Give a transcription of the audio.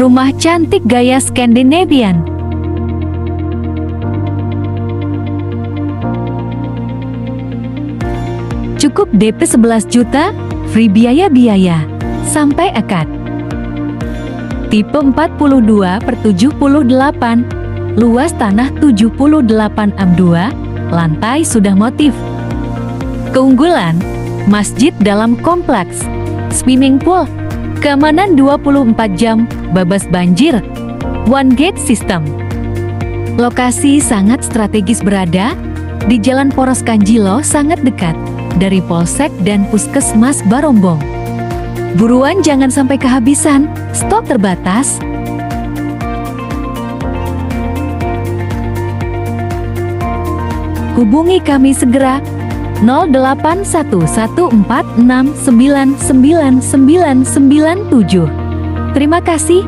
Rumah cantik gaya Skandinavian. Cukup DP 11 juta, free biaya-biaya, sampai akad. Tipe 42/78, luas tanah 78/2, lantai sudah motif. Keunggulan, masjid dalam kompleks, swimming pool, keamanan 24 jam, bebas banjir, one gate system. Lokasi sangat strategis berada di Jalan Poros Kanjilo, sangat dekat dari Polsek dan Puskesmas Barombong. Buruan jangan sampai kehabisan, stok terbatas. Hubungi kami segera 081146999997. Terima kasih.